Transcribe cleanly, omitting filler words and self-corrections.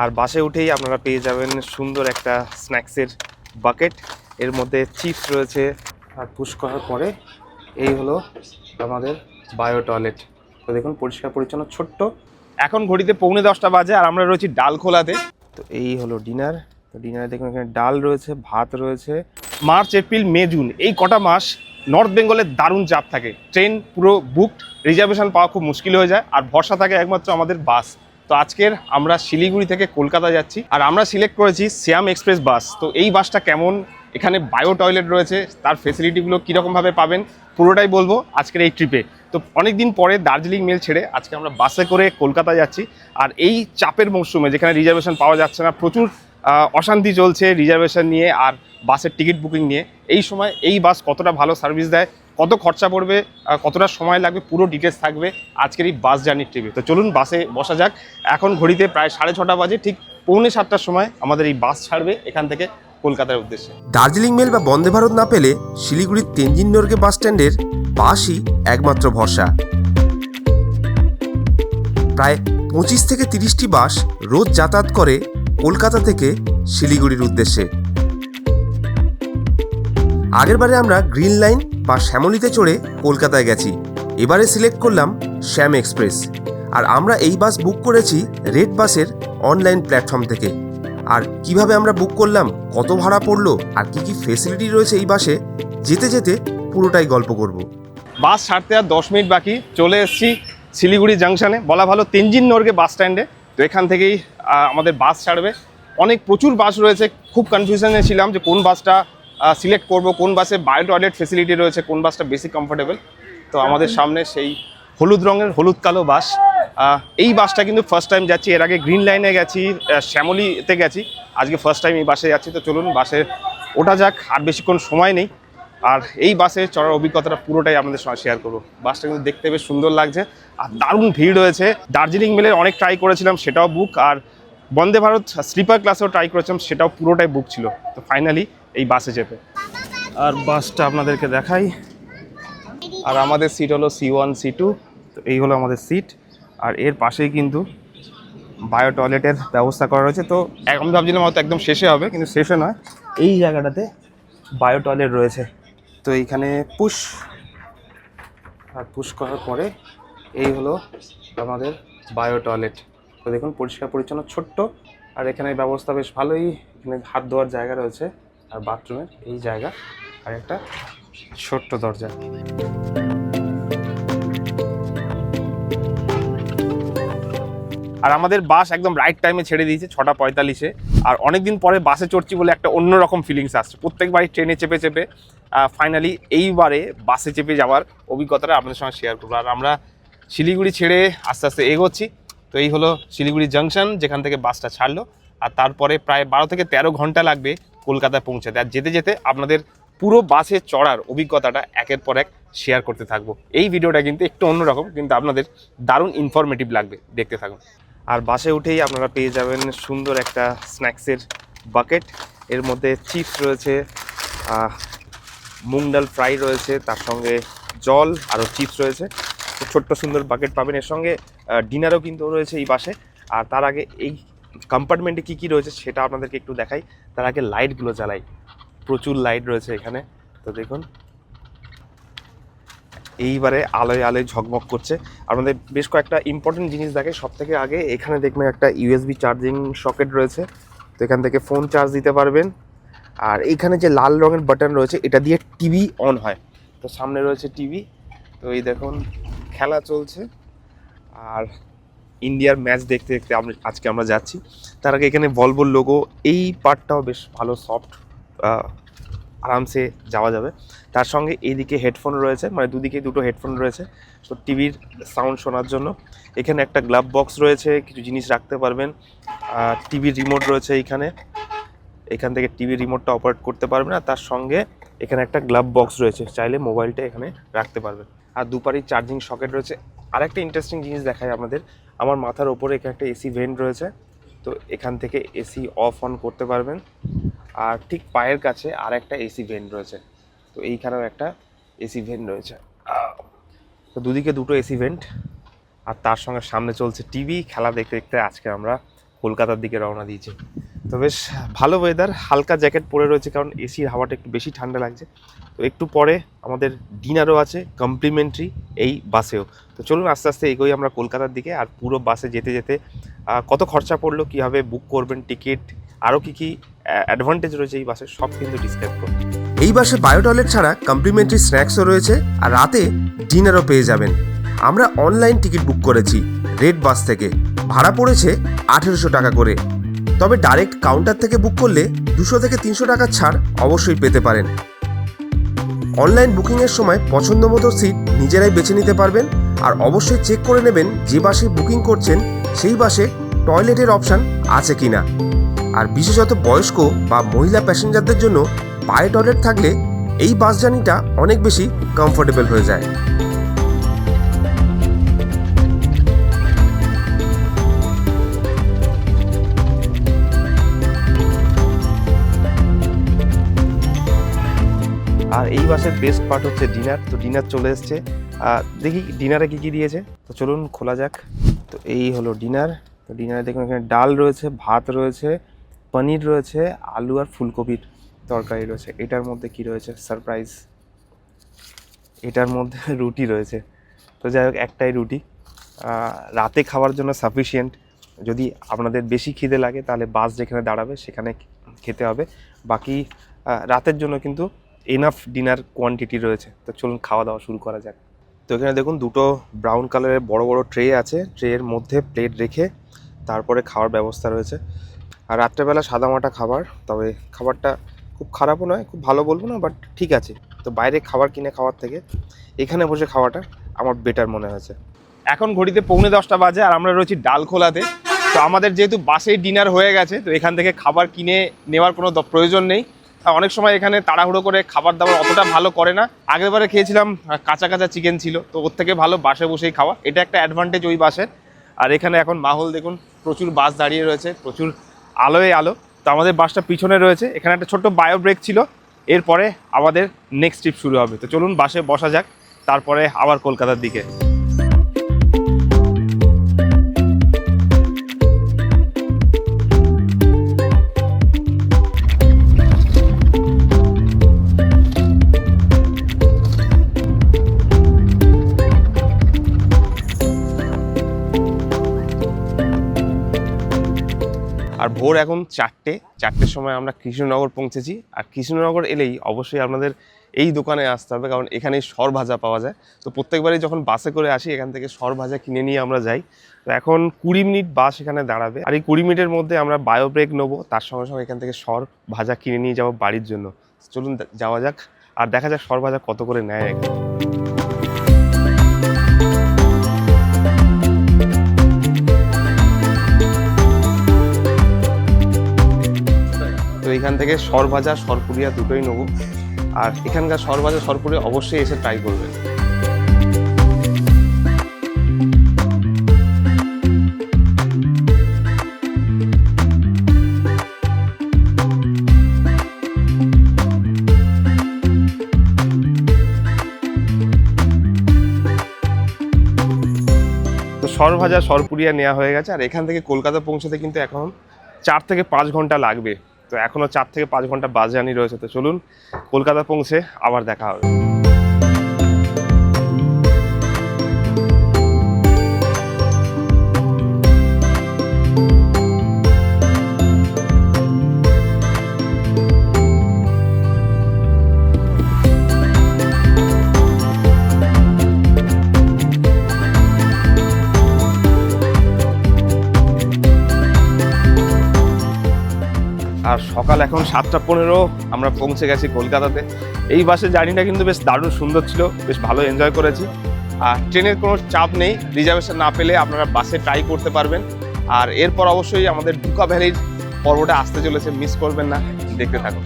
আর বাসে উঠেই আপনারা পেয়ে যাবেন সুন্দর একটা স্ন্যাক্সের বাকেট, এর মধ্যে চিপস রয়েছে। আর পুশ করার পরে এই হলো আমাদের বায়ো টয়লেট। তো দেখুন পরিষ্কার পরিচ্ছন্ন, ছোট্ট। এখন ঘড়িতে 9:45 বাজে আর আমরা রয়েছি ডালখোলাতে। তো এই হলো ডিনার। তো ডিনারে দেখুন এখানে ডাল রয়েছে, ভাত রয়েছে। মার্চ, এপ্রিল, মে, জুন এই কটা মাস নর্থ বেঙ্গলের দারুণ চাপ থাকে, ট্রেন পুরো বুকড, রিজার্ভেশন পাওয়া খুব মুশকিল হয়ে যায়, আর ভরসা থাকে একমাত্র আমাদের বাস। তো আজকের আমরা শিলিগুড়ি থেকে কলকাতা যাচ্ছি, আর আমরা সিলেক্ট করেছি শ্যাম এক্সপ্রেস বাস। তো এই বাসটা কেমন, এখানে বায়ো টয়লেট রয়েছে, তার ফেসিলিটিগুলো কীরকমভাবে পাবেন পুরোটাই বলবো আজকের এই ট্রিপে। তো অনেকদিন পরে দার্জিলিং মেল ছেড়ে আজকে আমরা বাসে করে কলকাতা যাচ্ছি। আর এই চাপের মরশুমে যেখানে রিজার্ভেশন পাওয়া যাচ্ছে না, প্রচুর অশান্তি চলছে রিজার্ভেশন নিয়ে আর বাসের টিকিট বুকিং নিয়ে, এই সময় এই বাস কতটা ভালো সার্ভিস দেয়, কত খরচা পড়বে, কতটা সময় লাগবে, পুরো ডিটেলস থাকবে আজকের এই বাস জার্নির ট্রিপে। তো চলুন বাসে বসা যাক। এখন ঘড়িতে প্রায় 6:30 বাজে, ঠিক 6:45টার সময় আমাদের এই বাস ছাড়বে এখান থেকে কলকাতার উদ্দেশ্যে। দার্জিলিং মেল বা বন্দে ভারত না পেলে শিলিগুড়ির তেনজিং নরগে বাস স্ট্যান্ডের বাসই একমাত্র ভরসা। প্রায় 25 থেকে 30টি বাস রোজ যাতায়াত করে কলকাতা থেকে শিলিগুড়ির উদ্দেশ্যে। আগেরবারে আমরা গ্রিন লাইন বা শ্যামলীতে চড়ে কলকাতায় গেছি, এবারে সিলেক্ট করলাম শ্যাম এক্সপ্রেস। আর আমরা এই বাস বুক করেছি রেড বাসের অনলাইন প্ল্যাটফর্ম থেকে। আর কিভাবে আমরা বুক করলাম, কত ভাড়া পড়লো, আর কি কি ফেসিলিটি রয়েছে এই বাসে, যেতে যেতে পুরোটাই গল্প করব। বাস ছাড়তে আর 10 মিনিট বাকি, চলে এসেছি শিলিগুড়ি জাংশনে, বলা ভালো তেনজিং নরগে বাস স্ট্যান্ডে। তো এখান থেকেই আমাদের বাস ছাড়বে। প্রচুর বাস রয়েছে, খুব কনফিউশনে ছিলাম যে কোন বাসটা সিলেক্ট করব, কোন বাসে বায়ো টয়লেট ফেসিলিটি রয়েছে, কোন বাসটা বেশি কমফোর্টেবল। তো আমাদের সামনে সেই হলুদ রঙের হলুদ কালো বাস। এই বাসটা কিন্তু ফার্স্ট টাইম যাচ্ছি, এর আগে গ্রিন লাইনে গেছি, শ্যামলীতে গেছি, আজকে ফার্স্ট টাইম এই বাসে যাচ্ছি। তো চলুন বাসে ওঠা যাক, আর বেশিক্ষণ সময় নেই। আর এই বাসে চড়ার অভিজ্ঞতাটা পুরোটাই আপনাদের সঙ্গে শেয়ার করবো। বাসটা কিন্তু দেখতে বেশ সুন্দর লাগছে, আর দারুণ ভিড় রয়েছে। দার্জিলিং মেলের অনেক ট্রাই করেছিলাম, সেটাও বুক, আর বন্দে ভারত স্লিপার ক্লাসেও ট্রাই করেছিলাম, সেটাও পুরোটাই বুক ছিল। তো ফাইনালি এই বাসে চেপে, আর বাসটা আপনাদেরকে দেখাই। আর আমাদের সিট হলো C1 C2। তো এই হলো আমাদের সিট, আর এর পাশেই কিন্তু বায়ো টয়লেটের ব্যবস্থা করা রয়েছে। তো আমি ভাবছিলাম হয়তো একদম শেষে হবে, কিন্তু শেষে নয়, এই জায়গাটাতে বায়ো টয়লেট রয়েছে। তো এইখানে পুশ করার পরে এই হলো আমাদের বায়ো টয়লেট। তো দেখুন পরিষ্কার পরিচ্ছন্ন, ছোট্ট, আর এখানে ব্যবস্থা বেশ ভালোই। এখানে হাত ধোয়ার জায়গা রয়েছে, আর বাথরুমের এই জায়গা, আর একটা ছোট্ট দরজা। আর আমাদের বাস একদম রাইট টাইমে ছেড়ে দিয়েছে 6:45-এ। আর অনেকদিন পরে বাসে চড়ছি বলে একটা অন্যরকম ফিলিংস আসছে। প্রত্যেকবারই ট্রেনে চেপে চেপে ফাইনালি এইবারে বাসে চেপে যাওয়ার অভিজ্ঞতাটা আপনাদের সঙ্গে শেয়ার করবো। আর আমরা শিলিগুড়ি ছেড়ে আস্তে আস্তে এগোচ্ছি। তো এই হলো শিলিগুড়ি জাংশন, যেখান থেকে বাসটা ছাড়লো। আর তারপরে প্রায় 12 থেকে 13 ঘন্টা লাগবে কলকাতায় পৌঁছাতে। আর যেতে যেতে আপনাদের পুরো বাসে চড়ার অভিজ্ঞতাটা একের পর এক শেয়ার করতে থাকবো। এই ভিডিওটা কিন্তু একটু অন্যরকম, কিন্তু আপনাদের দারুণ ইনফরমেটিভ লাগবে, দেখতে থাকুন। আর বাসে উঠেই আপনারা পেয়ে যাবেন সুন্দর একটা স্ন্যাক্সের বাকেট, এর মধ্যে চিপস রয়েছে, মুগ ডাল ফ্রাই রয়েছে, তার সঙ্গে জল আরও চিপস রয়েছে। তো ছোট্ট সুন্দর বাকেট পাবেন, এর সঙ্গে ডিনারও কিন্তু রয়েছে এই বাসে। আর তার আগে এই কম্পার্টমেন্টে কী কী রয়েছে সেটা আপনাদেরকে একটু দেখাই। তার আগে লাইটগুলো জ্বালাই, প্রচুর লাইট রয়েছে এখানে। তো দেখুন এইবারে আলোয় আলোয় ঝকমক করছে। আপনাদের বেশ কয়েকটা ইম্পর্টেন্ট জিনিস দেখে। সব থেকে আগে এখানে দেখবেন একটা USB চার্জিং সকেট রয়েছে, তো এখান থেকে ফোন চার্জ দিতে পারবেন। আর এইখানে যে লাল রঙের বাটন রয়েছে, এটা দিয়ে টিভি অন হয়। তো সামনে রয়েছে টিভি, তো এই দেখুন খেলা চলছে, আর ইন্ডিয়ার ম্যাচ দেখতে দেখতে আজকে আমরা যাচ্ছি। তার আগে এখানে ভলভোর লোগো, এই পার্টটাও বেশ ভালো, সফট, আরামসে যাওয়া যাবে। তার সঙ্গে এইদিকে হেডফোন রয়েছে, মানে দুদিকে দুটো হেডফোন রয়েছে, তো টিভির সাউন্ড শোনার জন্য। এখানে একটা গ্লাভ বক্স রয়েছে, কিছু জিনিস রাখতে পারবেন। টিভির রিমোট রয়েছে এইখানে, এখান থেকে টিভির রিমোটটা অপারেট করতে পারবেন। আর তার সঙ্গে এখানে একটা গ্লাভ বক্স রয়েছে, চাইলে মোবাইলটা এখানে রাখতে পারবেন। আর দুপারি চার্জিং সকেট রয়েছে। আর একটা ইন্টারেস্টিং জিনিস দেখায় আপনাদের, আমার মাথার ওপরে এখানে একটা এসি ভেন্ট রয়েছে, তো এখান থেকে এসি অফ অন করতে পারবেন। আর ঠিক পায়ের কাছে আর একটা এসি ভেন্ট রয়েছে, তো এইখানেও একটা এসি ভেন্ট রয়েছে। তো দুদিকে দুটো এসি ভেন্ট, আর তার সঙ্গে সামনে চলছে টিভি। খেলা দেখতে দেখতে আজকে আমরা কলকাতার দিকে রওনা দিয়েছি। তো বেশ ভালো ওয়েদার, হালকা জ্যাকেট পরে রয়েছে কারণ এসির হাওয়াটা একটু বেশি ঠান্ডা লাগছে। তো একটু পরে আমাদের ডিনারও আছে কমপ্লিমেন্টারি এই বাসেও। তো চলুন আস্তে আস্তে এগোই আমরা কলকাতার দিকে। আর পুরো বাসে যেতে যেতে কত খরচা পড়লো, কীভাবে বুক করবেন টিকিট, আরও কী কী অ্যাডভান্টেজ রয়েছে এই বাসের, সব কিন্তু ডিসক্রাইব করবো। এই বাসে বায়ো টয়লেট ছাড়া কমপ্লিমেন্টারি স্ন্যাক্সও রয়েছে আর রাতে ডিনারও পেয়ে যাবেন। আমরা অনলাইন টিকিট বুক করেছি রেড বাস থেকে, ভাড়া পড়েছে 1800 টাকা করে। তবে ডাইরেক্ট কাউন্টার থেকে বুক করলে 200 থেকে 300 টাকার ছাড় অবশ্যই পেতে পারেন। অনলাইন বুকিংয়ের সময় পছন্দ মতো সিট নিজেরাই বেছে নিতে পারবেন। আর অবশ্যই চেক করে নেবেন যে বাসে বুকিং করছেন সেই বাসে টয়লেটের অপশান আছে কিনা। আর বিশেষত বয়স্ক বা মহিলা প্যাসেঞ্জারদের জন্য বায়ো টয়লেট থাকলে এই বাস জার্নিটা অনেক বেশি কমফোর্টেবল হয়ে যায়। আর এই বাসের বেস্ট পার্ট হচ্ছে ডিনার। তো ডিনার চলে এসছে, দেখি ডিনারে কী কী দিয়েছে। তো চলুন খোলা যাক। তো এই হলো ডিনার। তো ডিনারে দেখুন এখানে ডাল রয়েছে, ভাত রয়েছে, পনির রয়েছে, আলু আর ফুলকপির তরকারি রয়েছে। এটার মধ্যে কি রয়েছে সারপ্রাইজ, এটার মধ্যে রুটি রয়েছে। তো যাই হোক একটাই রুটি, রাতে খাওয়ার জন্য সাফিসিয়েন্ট। যদি আপনাদের বেশি খিদে লাগে তাহলে বাস যেখানে দাঁড়াবে সেখানে খেতে হবে, বাকি রাতের জন্য কিন্তু এনাফ ডিনার কোয়ান্টিটি রয়েছে। তো চলুন খাওয়া দাওয়া শুরু করা যাক। তো এখানে দেখুন দুটো ব্রাউন কালারের বড় বড় ট্রে আছে, ট্রের মধ্যে প্লেট রেখে তারপরে খাওয়ার ব্যবস্থা রয়েছে। আর রাত্রেবেলা সাদামাটা খাবার, তবে খাবারটা খুব খারাপও নয়, খুব ভালো বলবো না, বাট ঠিক আছে। তো বাইরে খাবার কিনে খাওয়ার থেকে এখানে বসে খাওয়াটা আমার বেটার মনে হয়েছে। এখন ঘড়িতে 9:45 বাজে আর আমরা রয়েছি ডালখোলাতে। তো আমাদের যেহেতু বাসেই ডিনার হয়ে গেছে, তো এখান থেকে খাবার কিনে নেওয়ার কোনো প্রয়োজন নেই। অনেক সময় এখানে তাড়াহুড়ো করে খাবার দাবার অতটা ভালো করে না। আগেরবারে খেয়েছিলাম কাঁচা কাঁচা চিকেন ছিল, তো ওর থেকে ভালো বাসে বসেই খাওয়া, এটা একটা অ্যাডভান্টেজ ওই বাসের। আর এখানে এখন মাহল দেখুন, প্রচুর বাস দাঁড়িয়ে রয়েছে, প্রচুর আলোয় আলো। তো আমাদের বাসটা পিছনে রয়েছে, এখানে একটা ছোট্ট বায়ো ব্রেক ছিল, এরপরে আমাদের নেক্সট ট্রিপ শুরু হবে। তো চলুন বাসে বসা যাক, তারপরে আবার কলকাতার দিকে। আর ভোর এখন 4টের সময় আমরা কৃষ্ণনগর পৌঁছেছি। আর কৃষ্ণনগর এলেই অবশ্যই আপনাদের এই দোকানে আসতে হবে, কারণ এখানেই সর ভাজা পাওয়া যায়। তো প্রত্যেকবারই যখন বাসে করে আসি এখান থেকে সর ভাজা কিনে নিয়ে আমরা যাই। তো এখন 20 মিনিট বাস এখানে দাঁড়াবে, আর এই 20 মিনিটের মধ্যে আমরা বায়ো ব্রেক নেবো, তার সঙ্গে সঙ্গে এখান থেকে সর ভাজা কিনে নিয়ে যাবো বাড়ির জন্য। চলুন যাওয়া যাক আর দেখা যাক সর ভাজা কত করে নেয় এখানে। তো এখান থেকে সর ভাজা সরপুরিয়া দুটোই নেবো। আর এখানকার সর ভাজা সরপুরিয়া অবশ্যই এসে ট্রাই করবেন। তো সর ভাজা সরপুরিয়া নেওয়া হয়ে গেছে। আর এখান থেকে কলকাতা পৌঁছাতে কিন্তু এখন 4 থেকে 5 ঘন্টা লাগবে। তো এখনও 4 থেকে 5 ঘন্টা বাস জার্নি রয়েছে। তো চলুন কলকাতা পৌঁছে আবার দেখা হবে। আর সকাল এখন 7:15, আমরা পৌঁছে গেছি কলকাতাতে। এই বাসের জার্নিটা কিন্তু বেশ দারুণ সুন্দর ছিল, বেশ ভালো এনজয় করেছি। আর ট্রেনের কোনো চাপ নেই, রিজার্ভেশন না পেলে আপনারা বাসে ট্রাই করতে পারবেন। আর এরপর অবশ্যই আমাদের ডুকা ভ্যালির পর্বটা আসতে চলেছে, মিস করবেন না, দেখতে থাকুন।